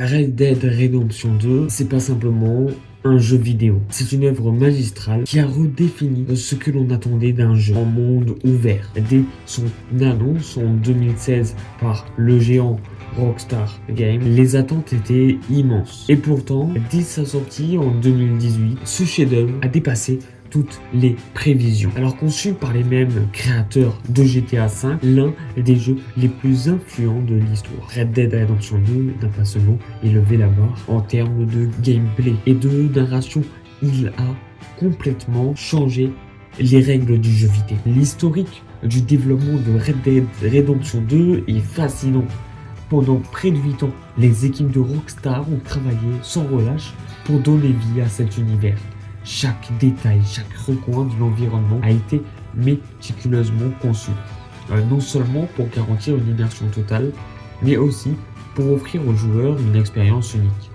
Red Dead Redemption 2, c'est pas simplement un jeu vidéo. C'est une œuvre magistrale qui a redéfini ce que l'on attendait d'un jeu en monde ouvert. Dès son annonce en 2016 par le géant Rockstar Games, les attentes étaient immenses. Et pourtant, dès sa sortie en 2018, ce chef-d'œuvre a dépassé toutes les prévisions. Alors conçu par les mêmes créateurs de GTA V, l'un des jeux les plus influents de l'histoire. Red Dead Redemption 2 n'a pas seulement élevé la barre en termes de gameplay et de narration, il a complètement changé les règles du jeu vidéo. L'historique du développement de Red Dead Redemption 2 est fascinant. Pendant près de 8 ans, les équipes de Rockstar ont travaillé sans relâche pour donner vie à cet univers. Chaque détail, chaque recoin de l'environnement a été méticuleusement conçu. Non seulement pour garantir une immersion totale, mais aussi pour offrir aux joueurs une expérience unique.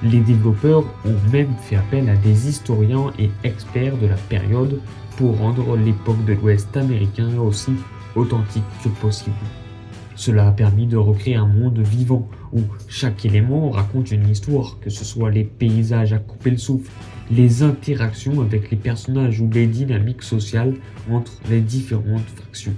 Les développeurs ont même fait appel à des historiens et experts de la période pour rendre l'époque de l'Ouest américain aussi authentique que possible. Cela a permis de recréer un monde vivant où chaque élément raconte une histoire, que ce soit les paysages à couper le souffle, les interactions avec les personnages ou les dynamiques sociales entre les différentes factions.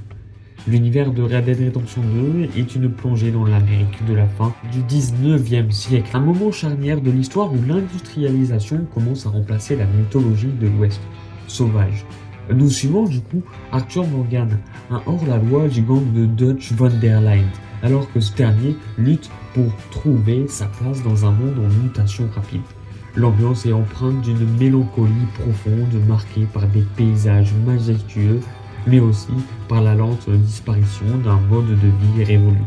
L'univers de Red Dead Redemption 2 est une plongée dans l'Amérique de la fin du 19e siècle, un moment charnière de l'histoire où l'industrialisation commence à remplacer la mythologie de l'Ouest sauvage. Nous suivons du coup Arthur Morgan, un hors-la-loi du gang de Dutch von der Leyen, alors que ce dernier lutte pour trouver sa place dans un monde en mutation rapide. L'ambiance est empreinte d'une mélancolie profonde marquée par des paysages majestueux, mais aussi par la lente disparition d'un mode de vie révolu.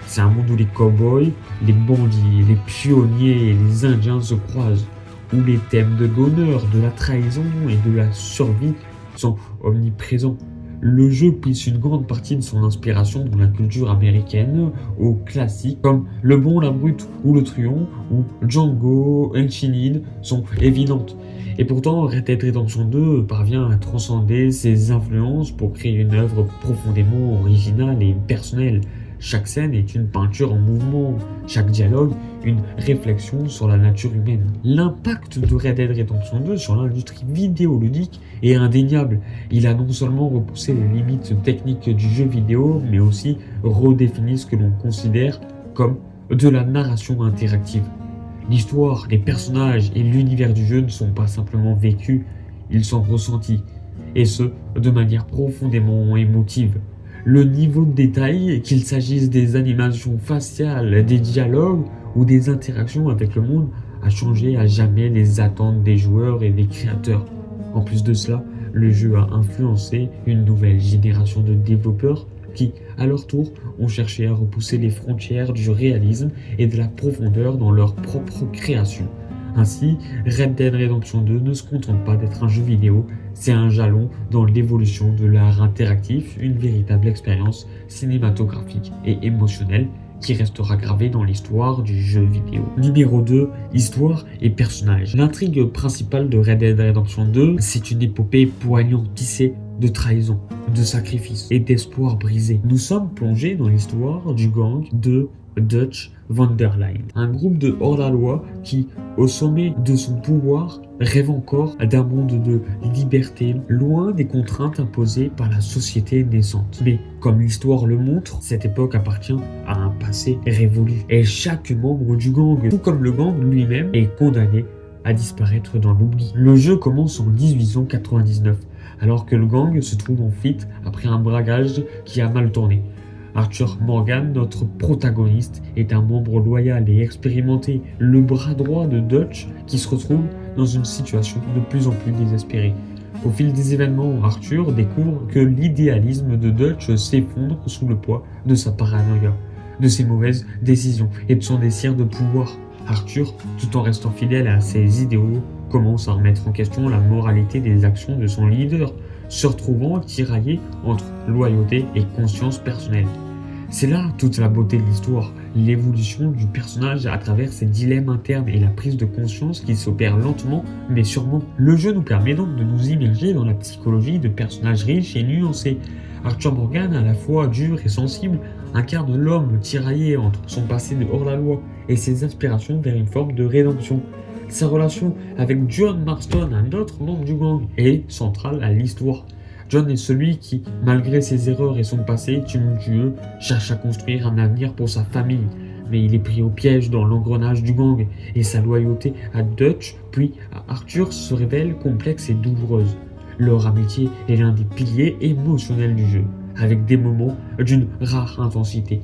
C'est un monde où les cow-boys, les bandits, les pionniers et les indiens se croisent, où les thèmes de l'honneur, de la trahison et de la survie sont omniprésents. Le jeu puise une grande partie de son inspiration dans la culture américaine, aux classiques comme Le Bon, la Brute ou Le Truand ou Django Unchained sont évidentes. Et pourtant, Red Dead Redemption 2 parvient à transcender ses influences pour créer une œuvre profondément originale et personnelle. Chaque scène est une peinture en mouvement, chaque dialogue une réflexion sur la nature humaine. L'impact de Red Dead Redemption 2 sur l'industrie vidéoludique est indéniable. Il a non seulement repoussé les limites techniques du jeu vidéo, mais aussi redéfini ce que l'on considère comme de la narration interactive. L'histoire, les personnages et l'univers du jeu ne sont pas simplement vécus, ils sont ressentis, et ce, de manière profondément émotive. Le niveau de détail, qu'il s'agisse des animations faciales, des dialogues ou des interactions avec le monde, a changé à jamais les attentes des joueurs et des créateurs. En plus de cela, le jeu a influencé une nouvelle génération de développeurs qui, à leur tour, ont cherché à repousser les frontières du réalisme et de la profondeur dans leur propre création. Ainsi, Red Dead Redemption 2 ne se contente pas d'être un jeu vidéo, c'est un jalon dans l'évolution de l'art interactif, une véritable expérience cinématographique et émotionnelle qui restera gravée dans l'histoire du jeu vidéo. Numéro 2, histoire et personnages. L'intrigue principale de Red Dead Redemption 2, c'est une épopée poignante tissée de trahison, de sacrifice et d'espoir brisé. Nous sommes plongés dans l'histoire du gang de Dutch von der Leyen, un groupe de hors-la-loi qui, au sommet de son pouvoir, rêve encore d'un monde de liberté, loin des contraintes imposées par la société naissante. Mais comme l'histoire le montre, cette époque appartient à un passé révolu. Et chaque membre du gang, tout comme le gang lui-même, est condamné à disparaître dans l'oubli. Le jeu commence en 1899, alors que le gang se trouve en fuite après un braquage qui a mal tourné. Arthur Morgan, notre protagoniste, est un membre loyal et expérimenté, le bras droit de Dutch qui se retrouve dans une situation de plus en plus désespérée. Au fil des événements, Arthur découvre que l'idéalisme de Dutch s'effondre sous le poids de sa paranoïa, de ses mauvaises décisions et de son désir de pouvoir. Arthur, tout en restant fidèle à ses idéaux, commence à remettre en question la moralité des actions de son leader, se retrouvant tiraillé entre loyauté et conscience personnelle. C'est là toute la beauté de l'histoire, l'évolution du personnage à travers ses dilemmes internes et la prise de conscience qui s'opère lentement mais sûrement. Le jeu nous permet donc de nous immerger dans la psychologie de personnages riches et nuancés. Arthur Morgan, à la fois dur et sensible, incarne l'homme tiraillé entre son passé de hors-la-loi et ses aspirations vers une forme de rédemption. Sa relation avec John Marston, un autre membre du gang, est centrale à l'histoire. John est celui qui, malgré ses erreurs et son passé tumultueux, cherche à construire un avenir pour sa famille. Mais il est pris au piège dans l'engrenage du gang, et sa loyauté à Dutch puis à Arthur se révèle complexe et douloureuse. Leur amitié est l'un des piliers émotionnels du jeu, avec des moments d'une rare intensité.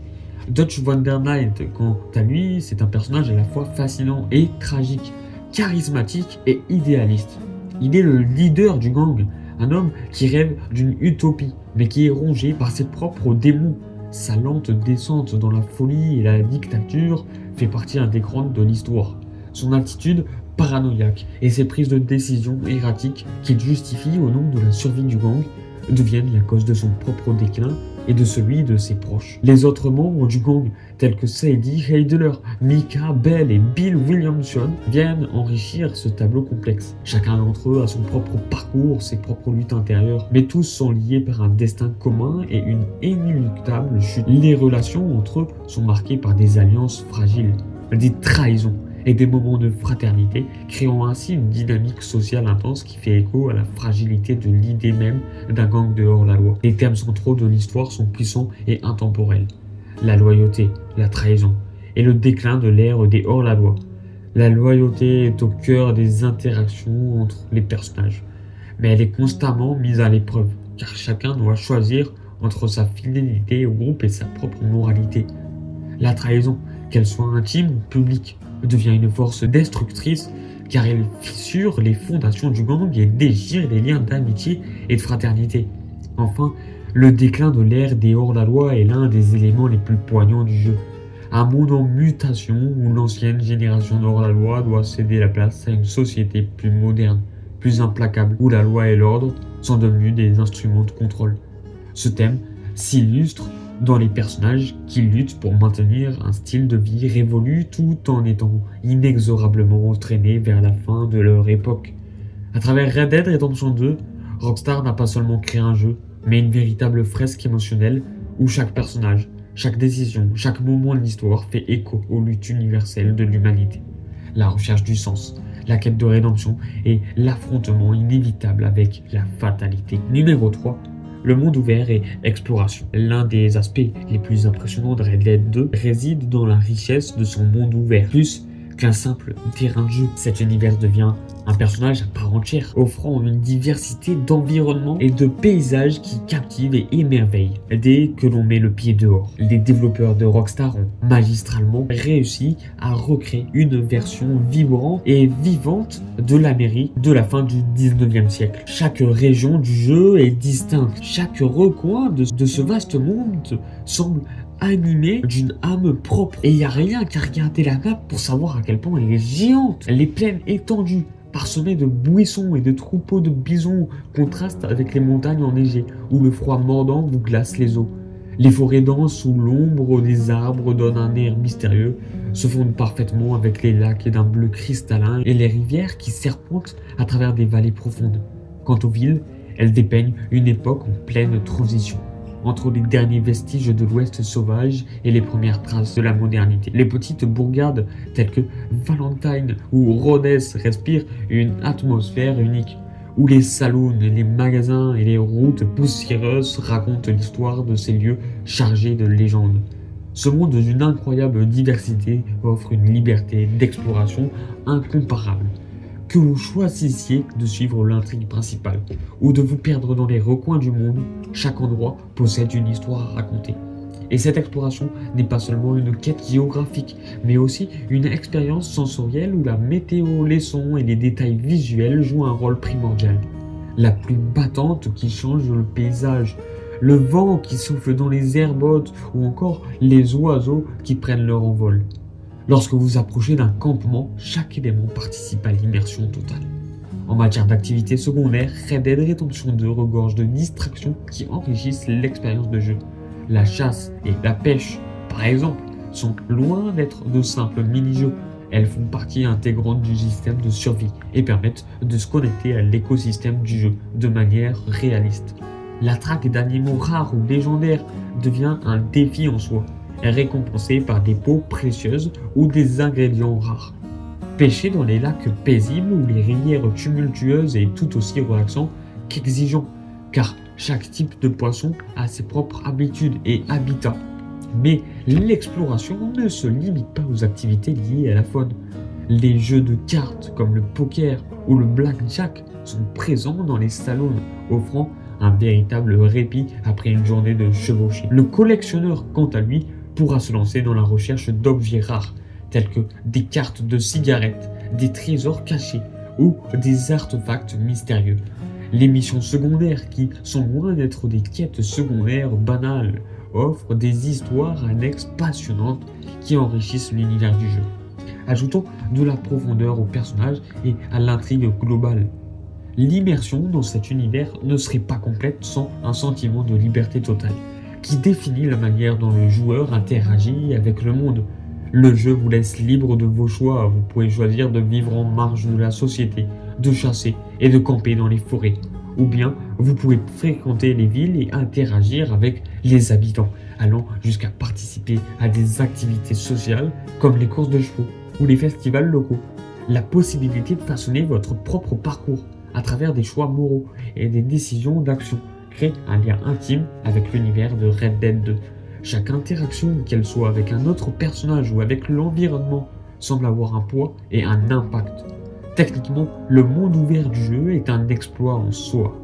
Dutch Van der Knight, quant à lui, c'est un personnage à la fois fascinant et tragique, charismatique et idéaliste. Il est le leader du gang, un homme qui rêve d'une utopie, mais qui est rongé par ses propres démons. Sa lente descente dans la folie et la dictature fait partie intégrante de l'histoire. Son attitude paranoïaque et ses prises de décision erratiques qu'il justifie au nom de la survie du gang deviennent la cause de son propre déclin et de celui de ses proches. Les autres membres du gang, tels que Sadie Heidler, Micah Bell et Bill Williamson, viennent enrichir ce tableau complexe. Chacun d'entre eux a son propre parcours, ses propres luttes intérieures, mais tous sont liés par un destin commun et une inéluctable chute. Les relations entre eux sont marquées par des alliances fragiles, des trahisons et des moments de fraternité, créant ainsi une dynamique sociale intense qui fait écho à la fragilité de l'idée même d'un gang de hors-la-loi. Les thèmes centraux de l'histoire sont puissants et intemporels. La loyauté, la trahison et le déclin de l'ère des hors-la-loi. La loyauté est au cœur des interactions entre les personnages, mais elle est constamment mise à l'épreuve, car chacun doit choisir entre sa fidélité au groupe et sa propre moralité. La trahison, qu'elle soit intime ou publique, devient une force destructrice car elle fissure les fondations du gang et déchire les liens d'amitié et de fraternité. Enfin, le déclin de l'ère des hors-la-loi est l'un des éléments les plus poignants du jeu. Un monde en mutation où l'ancienne génération de hors-la-loi doit céder la place à une société plus moderne, plus implacable, où la loi et l'ordre sont devenus des instruments de contrôle. Ce thème s'illustre dans les personnages qui luttent pour maintenir un style de vie révolu tout en étant inexorablement entraînés vers la fin de leur époque. À travers Red Dead Redemption 2, Rockstar n'a pas seulement créé un jeu, mais une véritable fresque émotionnelle où chaque personnage, chaque décision, chaque moment de l'histoire fait écho aux luttes universelles de l'humanité. La recherche du sens, la quête de rédemption et l'affrontement inévitable avec la fatalité. Numéro 3. Le monde ouvert et exploration. L'un des aspects les plus impressionnants de Red Dead 2 réside dans la richesse de son monde ouvert. Plus qu'un simple terrain de jeu, cet univers devient un personnage à part entière, offrant une diversité d'environnements et de paysages qui captivent et émerveillent dès que l'on met le pied dehors. Les développeurs de Rockstar ont magistralement réussi à recréer une version vibrante et vivante de l'Amérique de la fin du 19e siècle. Chaque région du jeu est distincte, chaque recoin de ce vaste monde semble animée d'une âme propre. Et il n'y a rien qu'à regarder la map pour savoir à quel point elle est géante. Les plaines étendues, parsemées de buissons et de troupeaux de bisons, contrastent avec les montagnes enneigées, où le froid mordant vous glace les os. Les forêts denses où l'ombre des arbres donne un air mystérieux se fondent parfaitement avec les lacs d'un bleu cristallin et les rivières qui serpentent à travers des vallées profondes. Quant aux villes, elles dépeignent une époque en pleine transition, entre les derniers vestiges de l'Ouest sauvage et les premières traces de la modernité. Les petites bourgades telles que Valentine ou Rhodes respirent une atmosphère unique, où les saloons, les magasins et les routes poussiéreuses racontent l'histoire de ces lieux chargés de légendes. Ce monde d'une incroyable diversité offre une liberté d'exploration incomparable. Que vous choisissiez de suivre l'intrigue principale ou de vous perdre dans les recoins du monde, chaque endroit possède une histoire à raconter. Et cette exploration n'est pas seulement une quête géographique, mais aussi une expérience sensorielle où la météo, les sons et les détails visuels jouent un rôle primordial. La pluie battante qui change le paysage, le vent qui souffle dans les herbes hautes ou encore les oiseaux qui prennent leur envol. Lorsque vous approchez d'un campement, chaque élément participe à l'immersion totale. En matière d'activités secondaires, Red Dead Redemption 2 regorge de distractions qui enrichissent l'expérience de jeu. La chasse et la pêche, par exemple, sont loin d'être de simples mini-jeux. Elles font partie intégrante du système de survie et permettent de se connecter à l'écosystème du jeu de manière réaliste. La traque d'animaux rares ou légendaires devient un défi en soi. récompensés par des peaux précieuses ou des ingrédients rares. Pêcher dans les lacs paisibles ou les rivières tumultueuses est tout aussi relaxant qu'exigeant, car chaque type de poisson a ses propres habitudes et habitats. Mais l'exploration ne se limite pas aux activités liées à la faune. Les jeux de cartes comme le poker ou le blackjack sont présents dans les salons, offrant un véritable répit après une journée de chevauchée. Le collectionneur, quant à lui, pourra se lancer dans la recherche d'objets rares, tels que des cartes de cigarettes, des trésors cachés ou des artefacts mystérieux. Les missions secondaires, qui sont loin d'être des quêtes secondaires banales, offrent des histoires annexes passionnantes qui enrichissent l'univers du jeu. Ajoutons de la profondeur aux personnages et à l'intrigue globale. L'immersion dans cet univers ne serait pas complète sans un sentiment de liberté totale, qui définit la manière dont le joueur interagit avec le monde. Le jeu vous laisse libre de vos choix, vous pouvez choisir de vivre en marge de la société, de chasser et de camper dans les forêts. Ou bien, vous pouvez fréquenter les villes et interagir avec les habitants, allant jusqu'à participer à des activités sociales comme les courses de chevaux ou les festivals locaux. La possibilité de façonner votre propre parcours à travers des choix moraux et des décisions d'action crée un lien intime avec l'univers de Red Dead 2. Chaque interaction, qu'elle soit avec un autre personnage ou avec l'environnement, semble avoir un poids et un impact. Techniquement, le monde ouvert du jeu est un exploit en soi.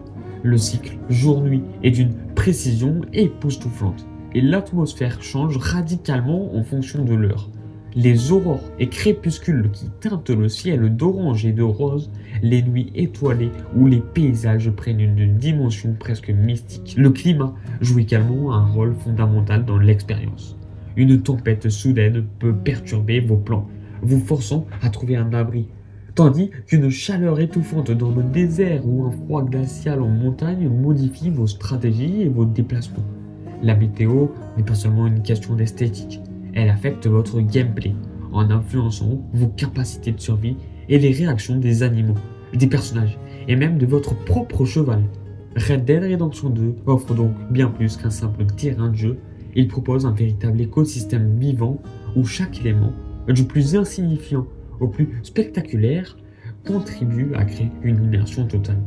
Le cycle jour-nuit est d'une précision époustouflante et l'atmosphère change radicalement en fonction de l'heure. Les aurores et crépuscules qui teintent le ciel d'orange et de rose, les nuits étoilées où les paysages prennent une dimension presque mystique. Le climat joue également un rôle fondamental dans l'expérience. Une tempête soudaine peut perturber vos plans, vous forçant à trouver un abri, tandis qu'une chaleur étouffante dans le désert ou un froid glacial en montagne modifie vos stratégies et vos déplacements. La météo n'est pas seulement une question d'esthétique. Elle affecte votre gameplay en influençant vos capacités de survie et les réactions des animaux, des personnages et même de votre propre cheval. Red Dead Redemption 2 offre donc bien plus qu'un simple terrain de jeu. Il propose un véritable écosystème vivant où chaque élément, du plus insignifiant au plus spectaculaire, contribue à créer une immersion totale.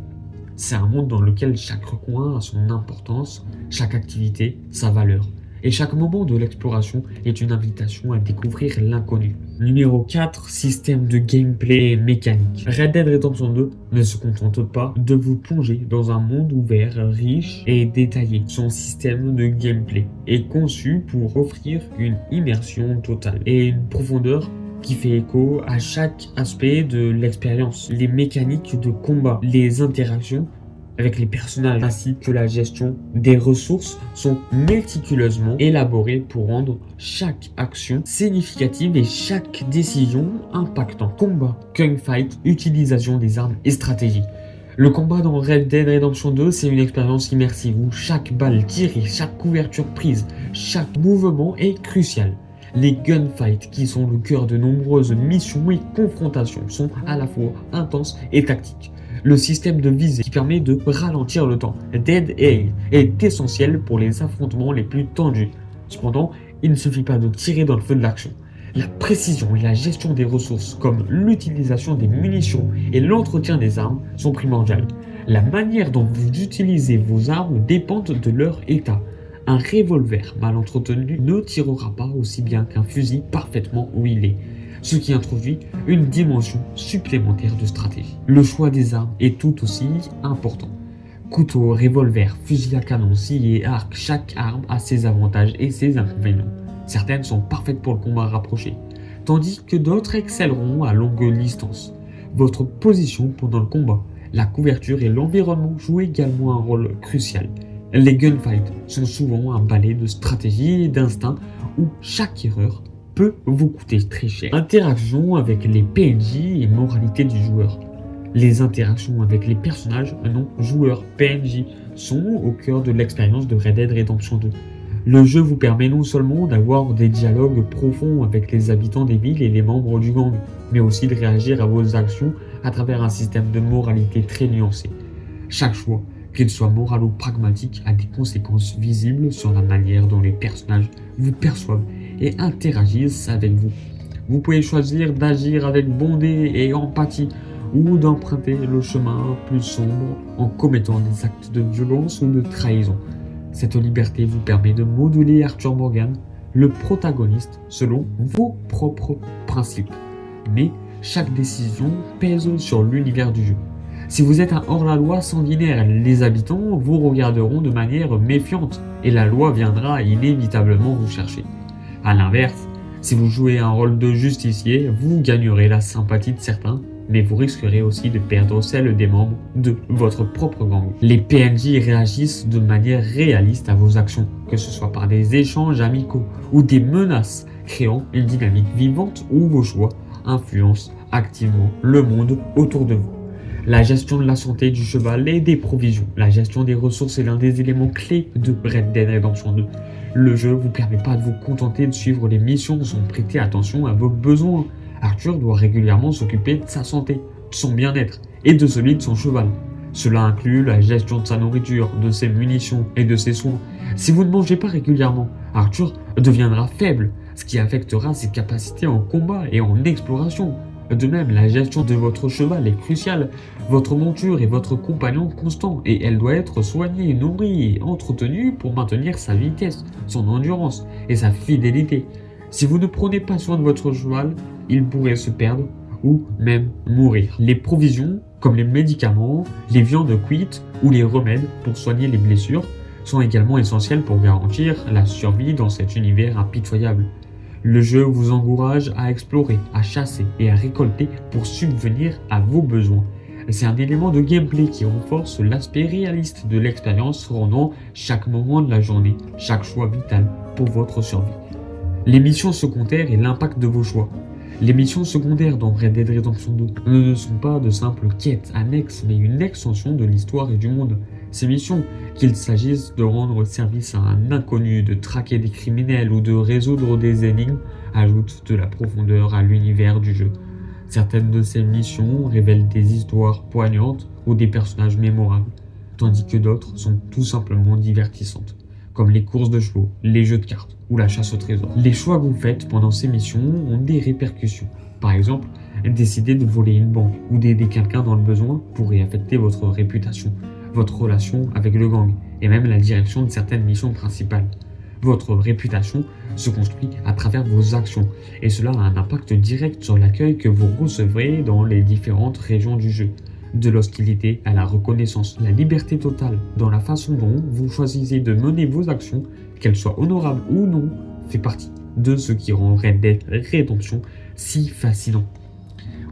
C'est un monde dans lequel chaque recoin a son importance, chaque activité sa valeur. Et chaque moment de l'exploration est une invitation à découvrir l'inconnu. Numéro 4, système de gameplay mécanique. Red Dead Redemption 2 ne se contente pas de vous plonger dans un monde ouvert, riche et détaillé. Son système de gameplay est conçu pour offrir une immersion totale et une profondeur qui fait écho à chaque aspect de l'expérience. Les mécaniques de combat, les interactions avec les personnages ainsi que la gestion des ressources sont méticuleusement élaborées pour rendre chaque action significative et chaque décision impactante. Combat, gunfight, utilisation des armes et stratégie. Le combat dans Red Dead Redemption 2, c'est une expérience immersive où chaque balle tirée, chaque couverture prise, chaque mouvement est crucial. Les gunfights, qui sont le cœur de nombreuses missions et confrontations, sont à la fois intenses et tactiques. Le système de visée qui permet de ralentir le temps, Dead Aim, est essentiel pour les affrontements les plus tendus. Cependant, il ne suffit pas de tirer dans le feu de l'action. La précision et la gestion des ressources, comme l'utilisation des munitions et l'entretien des armes, sont primordiales. La manière dont vous utilisez vos armes dépend de leur état. Un revolver mal entretenu ne tirera pas aussi bien qu'un fusil parfaitement huilé, ce qui introduit une dimension supplémentaire de stratégie. Le choix des armes est tout aussi important. Couteau, revolver, fusil à canon, scie et arc, chaque arme a ses avantages et ses inconvénients. Certaines sont parfaites pour le combat rapproché, tandis que d'autres excelleront à longue distance. Votre position pendant le combat, la couverture et l'environnement jouent également un rôle crucial. Les gunfights sont souvent un balai de stratégie et d'instinct où chaque erreur peut vous coûter très cher. Interaction avec les PNJ et moralité du joueur. Les interactions avec les personnages non joueurs PNJ sont au cœur de l'expérience de Red Dead Redemption 2. Le jeu vous permet non seulement d'avoir des dialogues profonds avec les habitants des villes et les membres du gang, mais aussi de réagir à vos actions à travers un système de moralité très nuancé. Chaque choix, qu'il soit moral ou pragmatique, a des conséquences visibles sur la manière dont les personnages vous perçoivent et interagissent avec vous. Vous pouvez choisir d'agir avec bonté et empathie ou d'emprunter le chemin plus sombre en commettant des actes de violence ou de trahison. Cette liberté vous permet de moduler Arthur Morgan, le protagoniste, selon vos propres principes. Mais chaque décision pèse sur l'univers du jeu. Si vous êtes un hors-la-loi sanguinaire, les habitants vous regarderont de manière méfiante et la loi viendra inévitablement vous chercher. A l'inverse, si vous jouez un rôle de justicier, vous gagnerez la sympathie de certains, mais vous risquerez aussi de perdre celle des membres de votre propre gang. Les PNJ réagissent de manière réaliste à vos actions, que ce soit par des échanges amicaux ou des menaces, créant une dynamique vivante où vos choix influencent activement le monde autour de vous. La gestion de la santé du cheval et des provisions. La gestion des ressources est l'un des éléments clés de Red Dead Redemption 2. Le jeu vous permet pas de vous contenter de suivre les missions sans prêter attention à vos besoins. Arthur doit régulièrement s'occuper de sa santé, de son bien-être et de celui de son cheval. Cela inclut la gestion de sa nourriture, de ses munitions et de ses soins. Si vous ne mangez pas régulièrement, Arthur deviendra faible, ce qui affectera ses capacités en combat et en exploration. De même, la gestion de votre cheval est cruciale. Votre monture est votre compagnon constant et elle doit être soignée, nourrie et entretenue pour maintenir sa vitesse, son endurance et sa fidélité. Si vous ne prenez pas soin de votre cheval, il pourrait se perdre ou même mourir. Les provisions, comme les médicaments, les viandes cuites ou les remèdes pour soigner les blessures, sont également essentielles pour garantir la survie dans cet univers impitoyable. Le jeu vous encourage à explorer, à chasser et à récolter pour subvenir à vos besoins. C'est un élément de gameplay qui renforce l'aspect réaliste de l'expérience, rendant chaque moment de la journée, chaque choix vital pour votre survie. Les missions secondaires et l'impact de vos choix. Les missions secondaires dans Red Dead Redemption 2 ne sont pas de simples quêtes annexes, mais une extension de l'histoire et du monde. Ces missions, qu'il s'agisse de rendre service à un inconnu, de traquer des criminels ou de résoudre des énigmes, ajoutent de la profondeur à l'univers du jeu. Certaines de ces missions révèlent des histoires poignantes ou des personnages mémorables, tandis que d'autres sont tout simplement divertissantes, comme les courses de chevaux, les jeux de cartes ou la chasse au trésor. Les choix que vous faites pendant ces missions ont des répercussions. Par exemple, décider de voler une banque ou d'aider quelqu'un dans le besoin pourrait affecter votre réputation, votre relation avec le gang et même la direction de certaines missions principales. Votre réputation se construit à travers vos actions et cela a un impact direct sur l'accueil que vous recevrez dans les différentes régions du jeu. De l'hostilité à la reconnaissance, la liberté totale dans la façon dont vous choisissez de mener vos actions, qu'elles soient honorables ou non, fait partie de ce qui rend Red Dead Redemption si fascinant.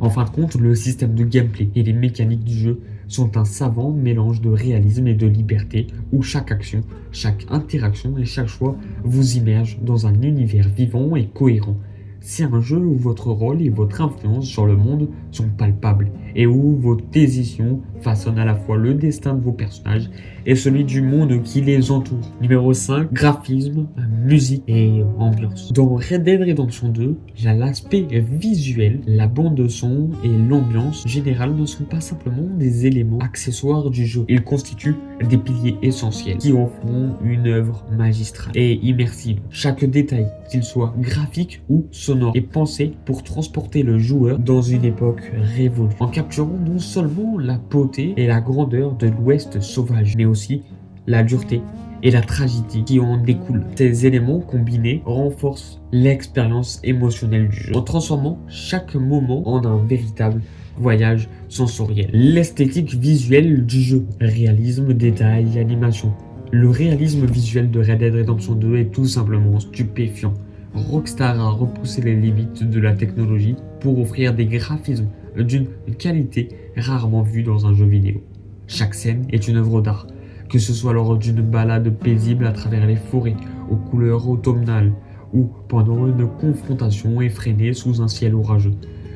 En fin de compte, le système de gameplay et les mécaniques du jeu sont un savant mélange de réalisme et de liberté où chaque action, chaque interaction et chaque choix vous immerge dans un univers vivant et cohérent. C'est un jeu où votre rôle et votre influence sur le monde sont palpables et où vos décisions façonnent à la fois le destin de vos personnages et celui du monde qui les entoure. Numéro 5, graphisme, musique et ambiance. Dans Red Dead Redemption 2, l'aspect visuel, la bande son et l'ambiance générale ne sont pas simplement des éléments accessoires du jeu. Ils constituent des piliers essentiels qui en font une œuvre magistrale et immersive. Chaque détail, qu'il soit graphique ou sonore, est pensé pour transporter le joueur dans une époque révolue, en capturant non seulement la beauté et la grandeur de l'Ouest sauvage, mais aussi la dureté et la tragédie qui en découlent. Ces éléments combinés renforcent l'expérience émotionnelle du jeu, en transformant chaque moment en un véritable voyage sensoriel. L'esthétique visuelle du jeu, réalisme, détail, animation. Le réalisme visuel de Red Dead Redemption 2 est tout simplement stupéfiant. Rockstar a repoussé les limites de la technologie pour offrir des graphismes d'une qualité rarement vue dans un jeu vidéo. Chaque scène est une œuvre d'art, que ce soit lors d'une balade paisible à travers les forêts aux couleurs automnales ou pendant une confrontation effrénée sous un ciel orageux.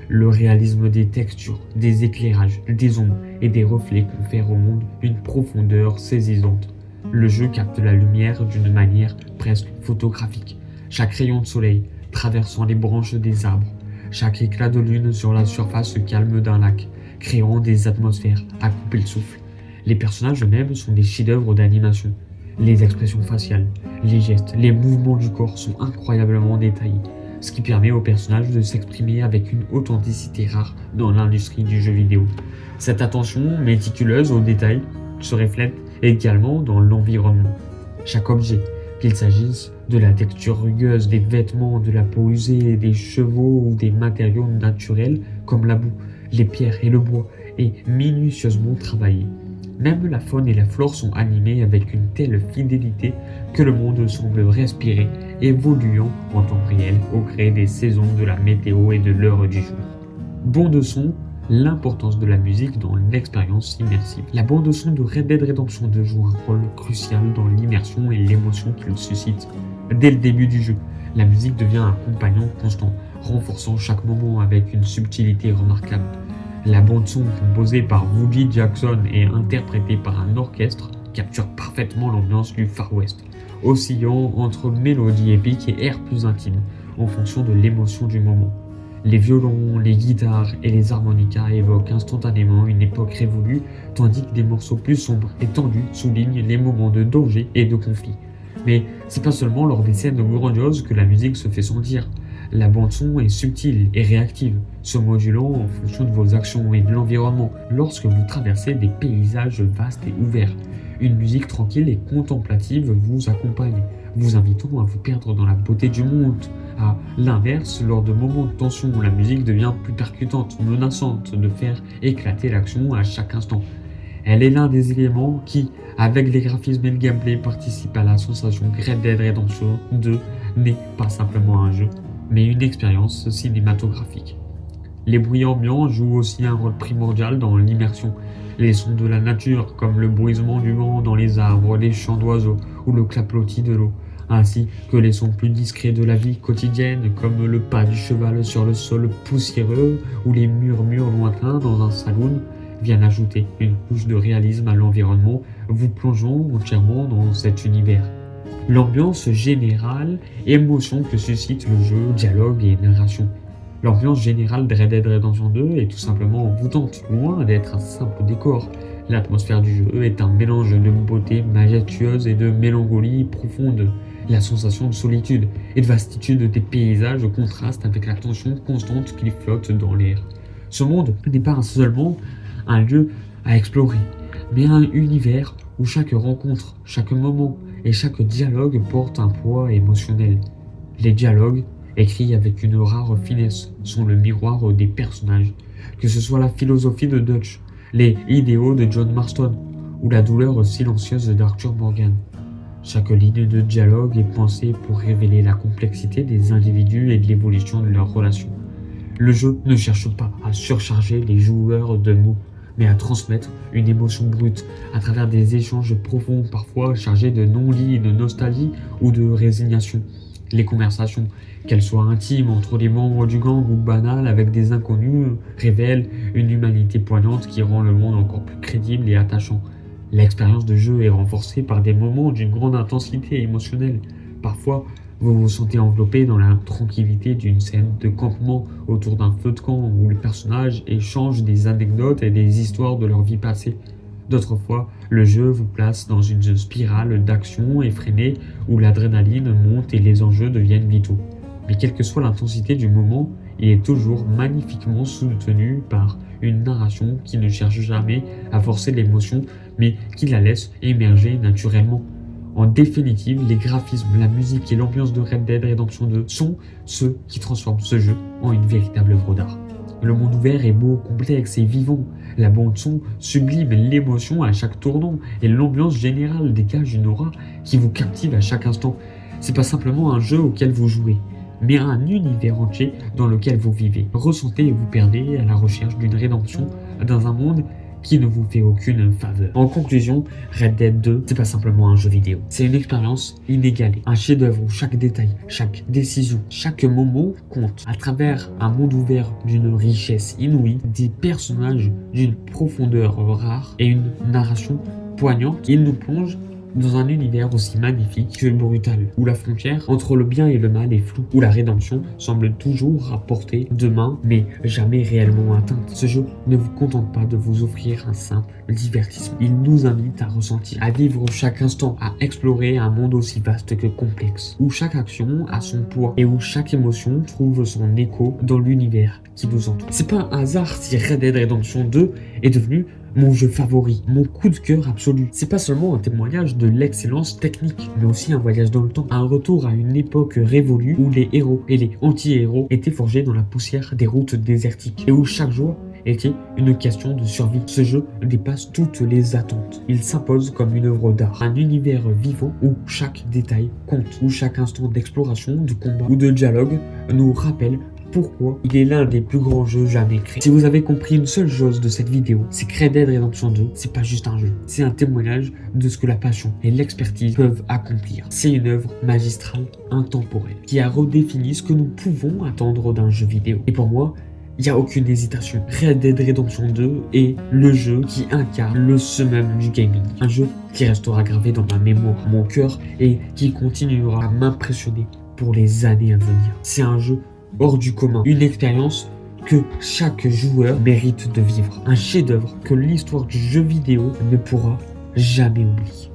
Le réalisme des textures, des éclairages, des ombres et des reflets confère au monde une profondeur saisissante. Le jeu capte la lumière d'une manière presque photographique. Chaque rayon de soleil traversant les branches des arbres, chaque éclat de lune sur la surface calme d'un lac, créant des atmosphères à couper le souffle. Les personnages eux-mêmes sont des chefs-d'œuvre d'animation. Les expressions faciales, les gestes, les mouvements du corps sont incroyablement détaillés, ce qui permet aux personnages de s'exprimer avec une authenticité rare dans l'industrie du jeu vidéo. Cette attention méticuleuse aux détails se reflète également dans l'environnement. Chaque objet, qu'il s'agisse de la texture rugueuse des vêtements, de la peau usée, des chevaux ou des matériaux naturels comme la boue, les pierres et le bois, est minutieusement travaillé. Même la faune et la flore sont animées avec une telle fidélité que le monde semble respirer, évoluant en temps réel au gré des saisons, de la météo et de l'heure du jour. Bande son, l'importance de la musique dans l'expérience immersive. La bande son de Red Dead Redemption 2 joue un rôle crucial dans l'immersion et l'émotion qu'il suscite. Dès le début du jeu, la musique devient un compagnon constant, renforçant chaque moment avec une subtilité remarquable. La bande-son composée par Woody Jackson et interprétée par un orchestre capture parfaitement l'ambiance du Far West, oscillant entre mélodies épiques et airs plus intimes, en fonction de l'émotion du moment. Les violons, les guitares et les harmonicas évoquent instantanément une époque révolue, tandis que des morceaux plus sombres et tendus soulignent les moments de danger et de conflit. Mais c'est pas seulement lors des scènes grandioses que la musique se fait sentir. La bande-son est subtile et réactive, se modulant en fonction de vos actions et de l'environnement lorsque vous traversez des paysages vastes et ouverts. Une musique tranquille et contemplative vous accompagne, vous invitant à vous perdre dans la beauté du monde. À l'inverse, lors de moments de tension, la musique devient plus percutante, menaçante de faire éclater l'action à chaque instant. Elle est l'un des éléments qui, avec les graphismes et le gameplay, participe à la sensation que Red Dead Redemption 2 n'est pas simplement un jeu, mais une expérience cinématographique. Les bruits ambiants jouent aussi un rôle primordial dans l'immersion. Les sons de la nature, comme le bruissement du vent dans les arbres, les chants d'oiseaux ou le clapotis de l'eau, ainsi que les sons plus discrets de la vie quotidienne, comme le pas du cheval sur le sol poussiéreux ou les murmures lointains dans un saloon, viennent ajouter une couche de réalisme à l'environnement, vous plongeant entièrement dans cet univers. L'ambiance générale, émotion que suscite le jeu, dialogue et narration. L'ambiance générale de Red Dead Redemption 2 est tout simplement envoûtante, loin d'être un simple décor. L'atmosphère du jeu est un mélange de beauté majestueuse et de mélancolie profonde. La sensation de solitude et de vastitude des paysages contraste avec la tension constante qui flotte dans l'air. Ce monde n'est pas seulement un lieu à explorer, mais un univers où chaque rencontre, chaque moment et chaque dialogue porte un poids émotionnel. Les dialogues, écrits avec une rare finesse, sont le miroir des personnages, que ce soit la philosophie de Dutch, les idéaux de John Marston ou la douleur silencieuse d'Arthur Morgan. Chaque ligne de dialogue est pensée pour révéler la complexité des individus et de l'évolution de leurs relations. Le jeu ne cherche pas à surcharger les joueurs de mots, mais à transmettre une émotion brute à travers des échanges profonds, parfois chargés de non-dits, de nostalgie ou de résignation. Les conversations, qu'elles soient intimes entre les membres du gang ou banales avec des inconnus, révèlent une humanité poignante qui rend le monde encore plus crédible et attachant. L'expérience de jeu est renforcée par des moments d'une grande intensité émotionnelle. Parfois, vous vous sentez enveloppé dans la tranquillité d'une scène de campement autour d'un feu de camp où les personnages échangent des anecdotes et des histoires de leur vie passée. D'autres fois, le jeu vous place dans une spirale d'action effrénée où l'adrénaline monte et les enjeux deviennent vitaux. Mais quelle que soit l'intensité du moment, il est toujours magnifiquement soutenu par une narration qui ne cherche jamais à forcer l'émotion, mais qui la laisse émerger naturellement. En définitive, les graphismes, la musique et l'ambiance de Red Dead Redemption 2 sont ceux qui transforment ce jeu en une véritable œuvre d'art. Le monde ouvert est beau, complexe et vivant. La bande-son sublime l'émotion à chaque tournant et l'ambiance générale dégage une aura qui vous captive à chaque instant. C'est pas simplement un jeu auquel vous jouez, mais un univers entier dans lequel vous vivez. Ressentez et vous perdez à la recherche d'une rédemption dans un monde qui ne vous fait aucune faveur. En conclusion, Red Dead 2, c'est pas simplement un jeu vidéo. C'est une expérience inégalée, un chef-d'œuvre où chaque détail, chaque décision, chaque moment compte. À travers un monde ouvert d'une richesse inouïe, des personnages d'une profondeur rare et une narration poignante, il nous plonge Dans un univers aussi magnifique que brutal, où la frontière entre le bien et le mal est floue, où la rédemption semble toujours rapportée demain, mais jamais réellement atteinte, ce jeu ne vous contente pas de vous offrir un simple divertissement. Il nous invite à ressentir, à vivre chaque instant, à explorer un monde aussi vaste que complexe, où chaque action a son poids et où chaque émotion trouve son écho dans l'univers qui nous entoure. C'est pas un hasard si Red Dead Redemption 2 est devenu mon jeu favori, mon coup de cœur absolu. C'est pas seulement un témoignage de l'excellence technique, mais aussi un voyage dans le temps, un retour à une époque révolue où les héros et les anti-héros étaient forgés dans la poussière des routes désertiques et où chaque jour était une question de survie. Ce jeu dépasse toutes les attentes. Il s'impose comme une œuvre d'art, un univers vivant où chaque détail compte, où chaque instant d'exploration, de combat ou de dialogue nous rappelle pourquoi il est l'un des plus grands jeux jamais créés. Si vous avez compris une seule chose de cette vidéo, c'est que Red Dead Redemption 2, c'est pas juste un jeu, c'est un témoignage de ce que la passion et l'expertise peuvent accomplir. C'est une œuvre magistrale, intemporelle, qui a redéfini ce que nous pouvons attendre d'un jeu vidéo. Et pour moi, il n'y a aucune hésitation. Red Dead Redemption 2 est le jeu qui incarne le summum du gaming. Un jeu qui restera gravé dans ma mémoire, mon cœur et qui continuera à m'impressionner pour les années à venir. C'est un jeu hors du commun, une expérience que chaque joueur mérite de vivre, un chef-d'œuvre que l'histoire du jeu vidéo ne pourra jamais oublier.